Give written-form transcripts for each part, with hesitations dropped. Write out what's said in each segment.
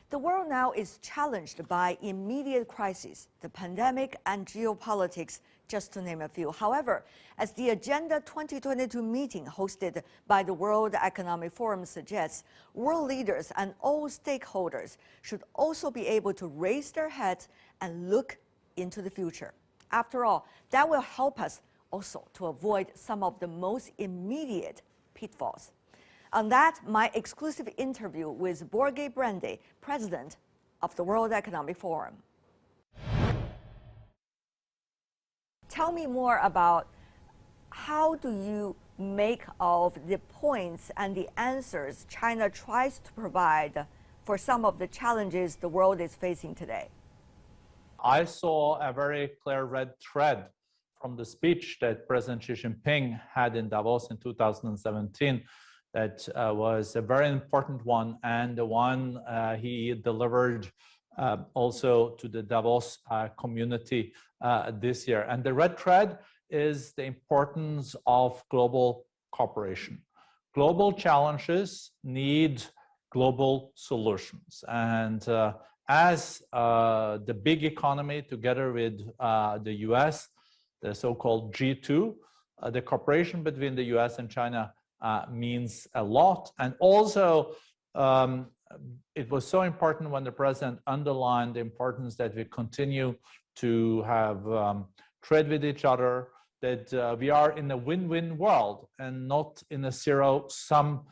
The world now is challenged by immediate crises, the pandemic and geopolitics, just to name a few. However, as the Agenda 2022 meeting hosted by the World Economic Forum suggests, world leaders and all stakeholders should also be able to raise their heads and look into the future. After all, that will help us also to avoid some of the most immediate pitfalls. On that, my exclusive interview with Borge Brende, President of the World Economic Forum. Tell me more about how do you make of the points and the answers China tries to provide for some of the challenges the world is facing today? I saw a very clear red thread from the speech that President Xi Jinping had in Davos in 2017. That was a very important one, and the one he delivered also to the Davos community this year. And the red thread is the importance of global cooperation. Global challenges need global solutions. And as the big economy, together with the US, the so-called G2, the cooperation between the US and China means a lot. And also, it was so important when the president underlined the importance that we continue to have trade with each other, that we are in a win-win world and not in a zero-sum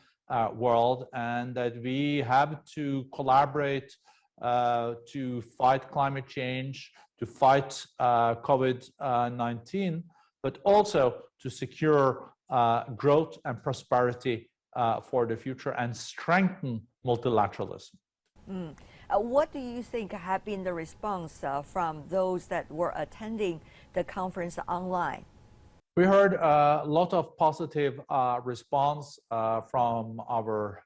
world, and that we have to collaborate to fight climate change, to fight COVID-19, but also to secure growth and prosperity for the future and strengthen multilateralism. What do you think have been the response from those that were attending the conference online? We heard a lot of positive response from our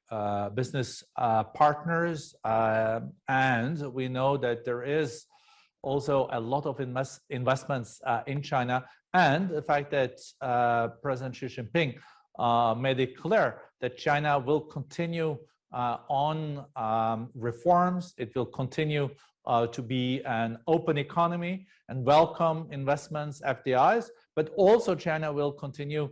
business partners, and we know that there is also a lot of investments in China, and the fact that President Xi Jinping made it clear that China will continue on reforms. It will continue to be an open economy and welcome investments, FDIs, but also China will continue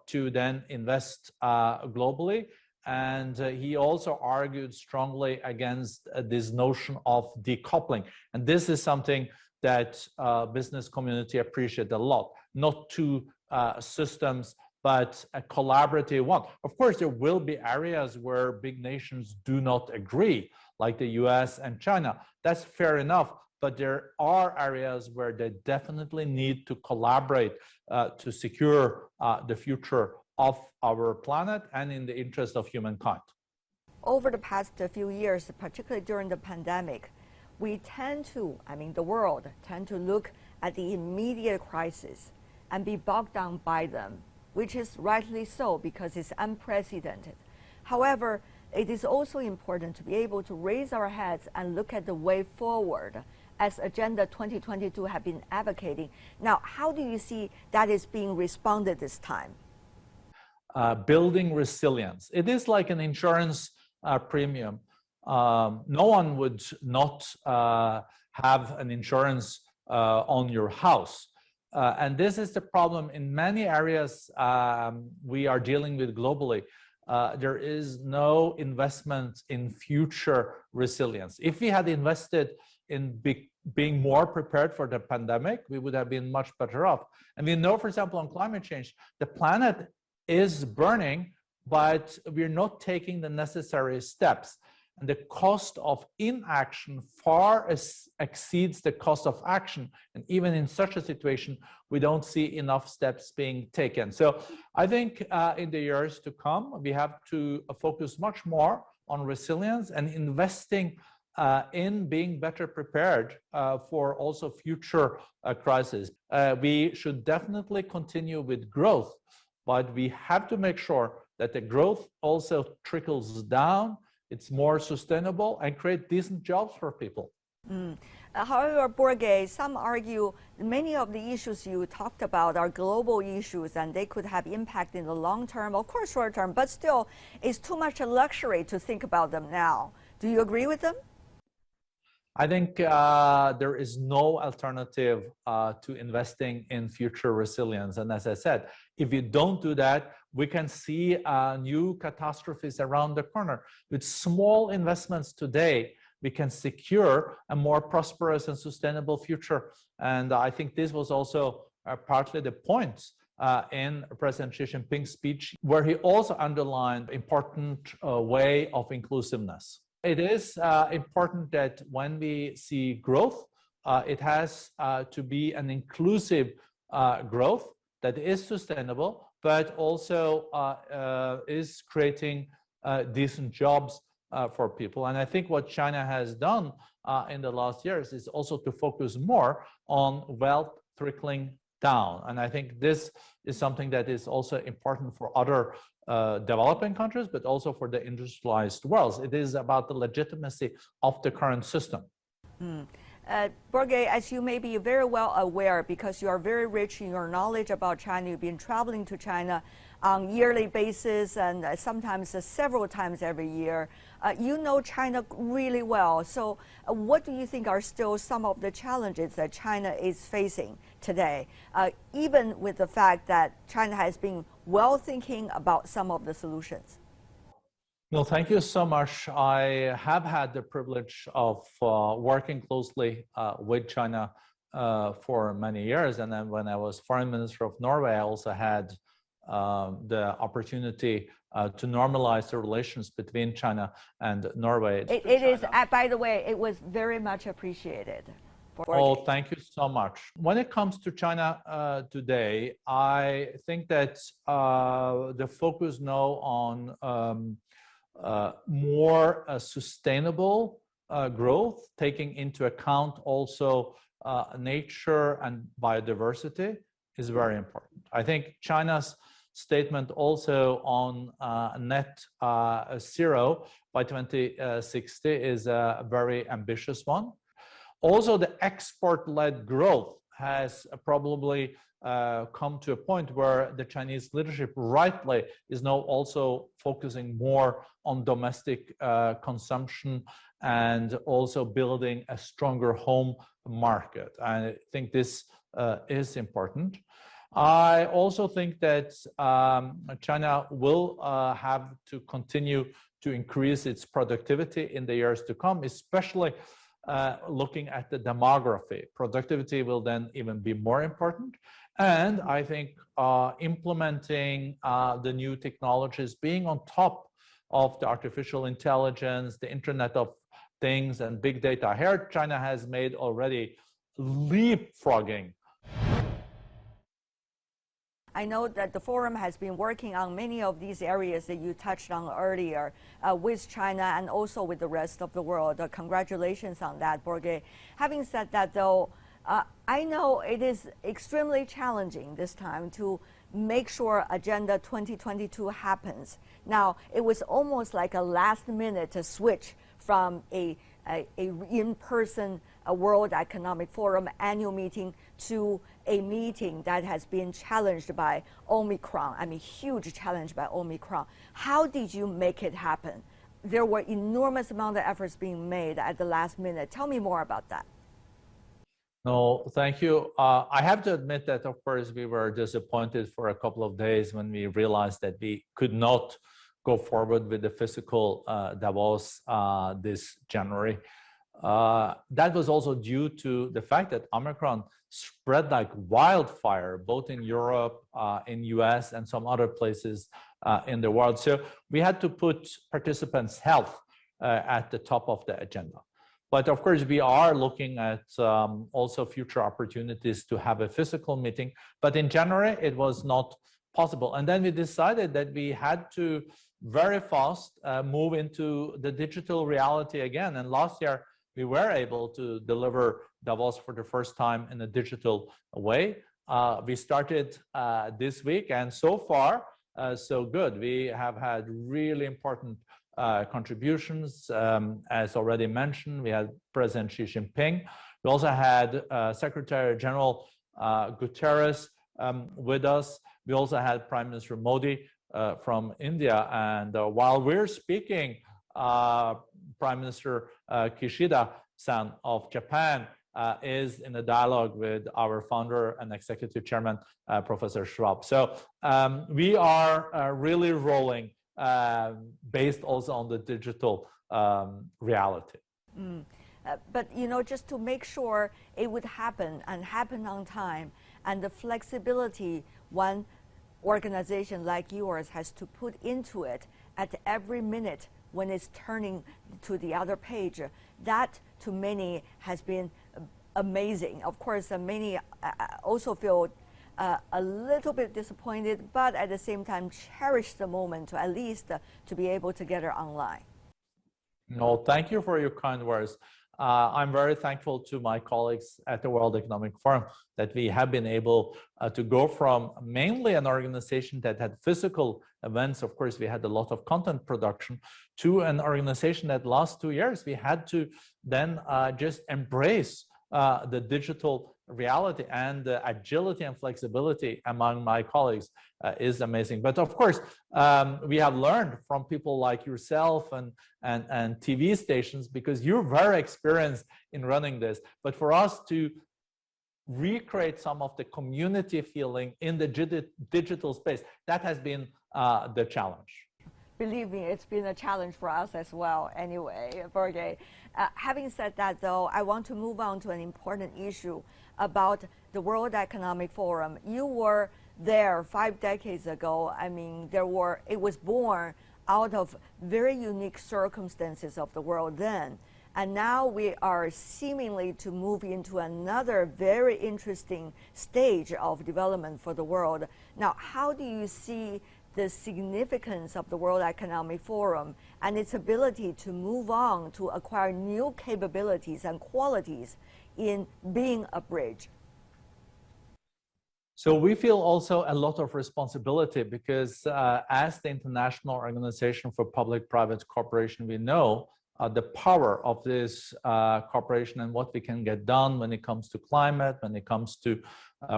to then invest globally. And he also argued strongly against this notion of decoupling. And this is something that business community appreciate a lot. Not two systems, but a collaborative one. Of course, there will be areas where big nations do not agree, like the US and China. That's fair enough. But there are areas where they definitely need to collaborate to secure the future of our planet and in the interest of humankind. Over the past few years, particularly during the pandemic, we tend to, the world tend to look at the immediate crisis and be bogged down by them, which is rightly so because it's unprecedented. However, it is also important to be able to raise our heads and look at the way forward, as Agenda 2022 have been advocating. Now, how do you see that is being responded this time? Building resilience. It is like an insurance premium. No one would not have an insurance on your house. And this is the problem in many areas we are dealing with globally. There is no investment in future resilience. If we had invested in being more prepared for the pandemic, we would have been much better off. And we know, for example, on climate change, the planet is burning, but we're not taking the necessary steps. And the cost of inaction far exceeds the cost of action. And even in such a situation, we don't see enough steps being taken. So I think in the years to come, we have to focus much more on resilience and investing in being better prepared for also future crises. We should definitely continue with growth, but we have to make sure that the growth also trickles down, it's more sustainable, and create decent jobs for people. However, Borge, some argue many of the issues you talked about are global issues and they could have impact in the long term, of course short term, but still it's too much a luxury to think about them now. Do you agree with them? I think there is no alternative to investing in future resilience. And as I said, if you don't do that, we can see new catastrophes around the corner. With small investments today, we can secure a more prosperous and sustainable future. And I think this was also partly the point in President Xi Jinping's speech, where he also underlined important way of inclusiveness. It is important that when we see growth, it has to be an inclusive growth that is sustainable, but also is creating decent jobs for people. And I think what China has done in the last years is also to focus more on wealth trickling down. And I think this is something that is also important for other developing countries, but also for the industrialized world. It is about the legitimacy of the current system. Borge, as you may be very well aware, because you are very rich in your knowledge about China, you've been traveling to China on a yearly basis and sometimes several times every year. You know China really well. So what do you think are still some of the challenges that China is facing today, even with the fact that China has been well thinking about some of the solutions? No, thank you so much. I have had the privilege of working closely with China for many years. And then when I was Foreign Minister of Norway, I also had the opportunity to normalize the relations between China and Norway. It is, by the way, it was very much appreciated. Oh, thank you so much. When it comes to China today, I think that the focus now on more sustainable growth, taking into account also nature and biodiversity, is very important. I think China's statement also on net zero by 2060 is a very ambitious one. Also, the export-led growth has probably come to a point where the Chinese leadership rightly is now also focusing more on domestic consumption and also building a stronger home market. I think this is important. I also think that China will have to continue to increase its productivity in the years to come, especially looking at the demography. Productivity will then even be more important. And I think implementing the new technologies, being on top of the artificial intelligence, the Internet of Things and big data. Here, China has made already leapfrogging. I know that the forum has been working on many of these areas that you touched on earlier with China and also with the rest of the world. Congratulations on that, Borge. Having said that, though, I know it is extremely challenging this time to make sure Agenda 2022 happens. Now, it was almost like a last-minute switch from a in-person World Economic Forum annual meeting to a meeting that has been challenged by Omicron. I mean, huge challenge by Omicron. How did you make it happen? There were enormous amount of efforts being made at the last minute. Tell me more about that. No, thank you. I have to admit that, of course, we were disappointed for a couple of days when we realized that we could not go forward with the physical Davos this January. That was also due to the fact that Omicron spread like wildfire, both in Europe, in US, and some other places in the world. So we had to put participants' health at the top of the agenda. But of course, we are looking at also future opportunities to have a physical meeting. But in January, it was not possible. And then we decided that we had to very fast move into the digital reality again. And last year, we were able to deliver Davos for the first time in a digital way. We started this week, and so far, so good. We have had really important contributions. As already mentioned, we had President Xi Jinping. We also had Secretary General Guterres with us. We also had Prime Minister Modi from India. And while we're speaking, Prime Minister Kishida of Japan is in a dialogue with our founder and executive chairman, Professor Schwab. So we are really rolling based also on the digital reality. But just to make sure it would happen and happen on time, and the flexibility one organization like yours has to put into it at every minute when it's turning to the other page, that to many has been amazing. Of course, many also feel a little bit disappointed, but at the same time cherish the moment to at least to be able to get it online. No, thank you for your kind words. I'm very thankful to my colleagues at the World Economic Forum that we have been able to go from mainly an organization that had physical events. Of course, we had a lot of content production, to an organization that last 2 years we had to then just embrace the digital reality, and the agility and flexibility among my colleagues is amazing. But of course, we have learned from people like yourself and TV stations, because you're very experienced in running this. But for us to recreate some of the community feeling in the digital space, that has been the challenge. Believe me, it's been a challenge for us as well anyway, Borge. Having said that, though, I want to move on to an important issue about the World Economic Forum. You were there 5 decades ago. I mean, it was born out of very unique circumstances of the world then. And now we are seemingly to move into another very interesting stage of development for the world. Now, how do you see the significance of the World Economic Forum and its ability to move on to acquire new capabilities and qualities in being a bridge? So we feel also a lot of responsibility, because as the International Organization for Public-Private Cooperation, we know the power of this cooperation and what we can get done when it comes to climate, when it comes to,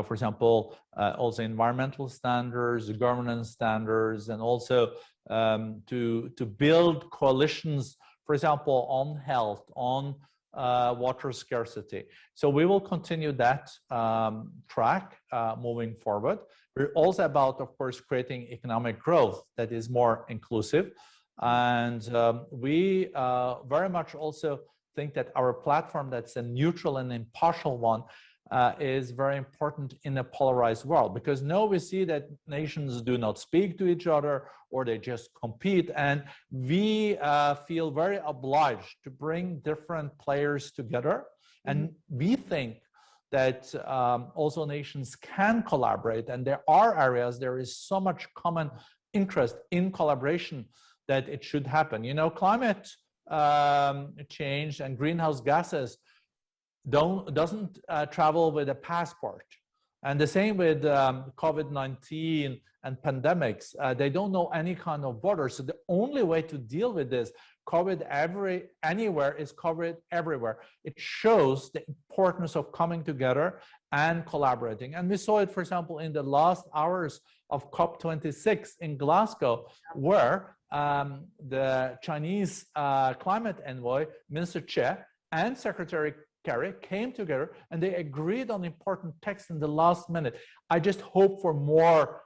for example, also environmental standards, governance standards, and also to build coalitions, for example, on health, on water scarcity. So we will continue that track moving forward. We're also about, of course, creating economic growth that is more inclusive. And we very much also think that our platform, that's a neutral and impartial one, is very important in a polarized world, because now we see that nations do not speak to each other, or they just compete, and we feel very obliged to bring different players together. And we think that also nations can collaborate, and there are areas, there is so much common interest in collaboration that it should happen. You know, climate change and greenhouse gases doesn't travel with a passport. And the same with COVID-19 and pandemics. They don't know any kind of border. So the only way to deal with this, COVID anywhere is COVID everywhere. It shows the importance of coming together and collaborating. And we saw it, for example, in the last hours of COP26 in Glasgow, where the Chinese climate envoy, Minister Che, and Secretary Kerry came together, and they agreed on important texts in the last minute. I just hope for more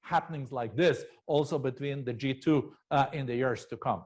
happenings like this also between the G2 in the years to come.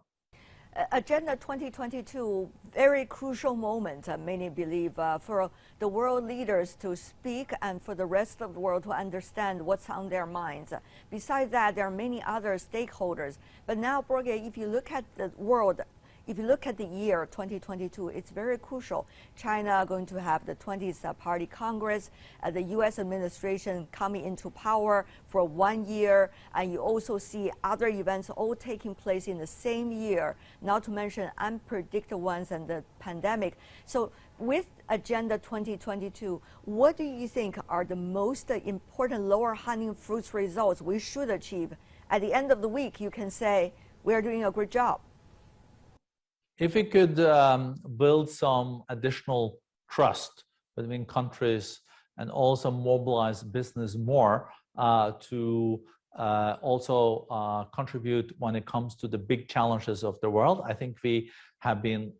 Agenda 2022, very crucial moment, many believe, for the world leaders to speak and for the rest of the world to understand what's on their minds. Besides that, there are many other stakeholders. But now, Borge, if you look at the world, if you look at the year 2022, it's very crucial. China going to have the 20th Party Congress, the U.S. administration coming into power for 1 year, and you also see other events all taking place in the same year, not to mention unpredictable ones and the pandemic. So with Agenda 2022, what do you think are the most important lower hanging fruits results we should achieve? At the end of the week, you can say, we're doing a great job. If we could build some additional trust between countries and also mobilize business more to also contribute when it comes to the big challenges of the world, I think we have been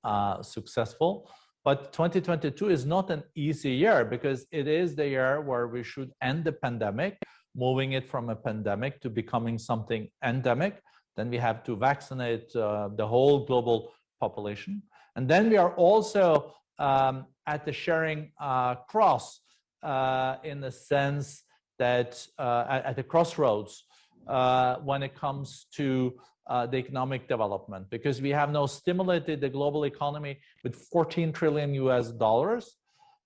successful. But 2022 is not an easy year because it is the year where we should end the pandemic, moving it from a pandemic to becoming something endemic. Then we have to vaccinate the whole global population. And then we are also at the sharing cross in the sense that at the crossroads when it comes to the economic development, because we have now stimulated the global economy with 14 trillion US dollars.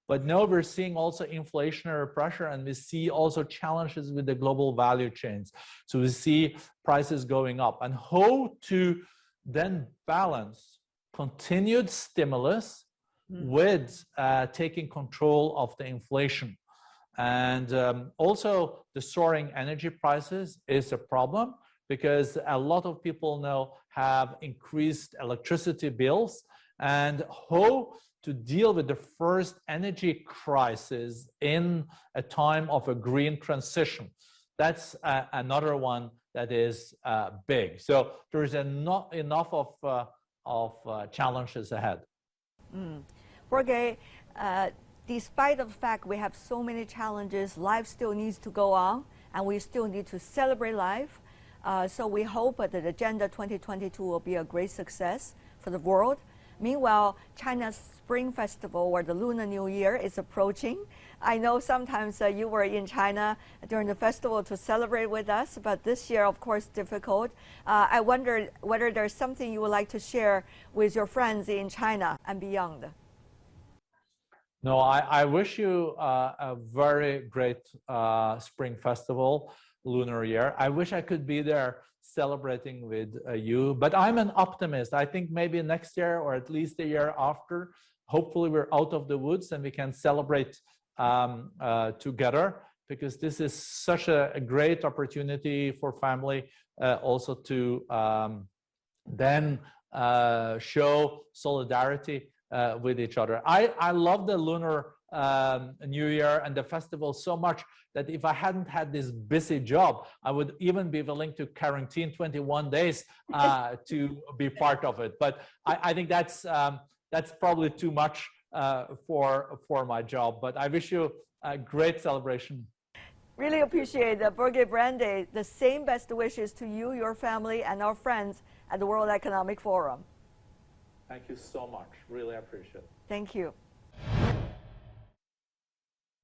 But now we're seeing also inflationary pressure, and we see also challenges with the global value chains. So we see prices going up, and how to then balance continued stimulus with taking control of the inflation. And also the soaring energy prices is a problem because a lot of people now have increased electricity bills, and how to deal with the first energy crisis in a time of a green transition. That's another one that is big. So there is not enough of challenges ahead. Borge, despite the fact we have so many challenges, life still needs to go on, and we still need to celebrate life. So we hope that the Agenda 2022 will be a great success for the world. Meanwhile, China's Spring Festival, or the Lunar New Year, is approaching. I know sometimes you were in China during the festival to celebrate with us, but this year, of course, difficult. I wonder whether there's something you would like to share with your friends in China and beyond. No, I wish you a very great Spring Festival, Lunar Year. I wish I could be there celebrating with you, but I'm an optimist. I think maybe next year or at least the year after, hopefully we're out of the woods and we can celebrate together, because this is such a great opportunity for family also to then show solidarity with each other. I love the Lunar New Year and the festival so much that if I hadn't had this busy job, I would even be willing to quarantine 21 days to be part of it. But I think that's probably too much for my job. But I wish you a great celebration. Really appreciate Borge Brende. The same best wishes to you, your family, and our friends at the World Economic Forum. Thank you so much. Really appreciate it. Thank you.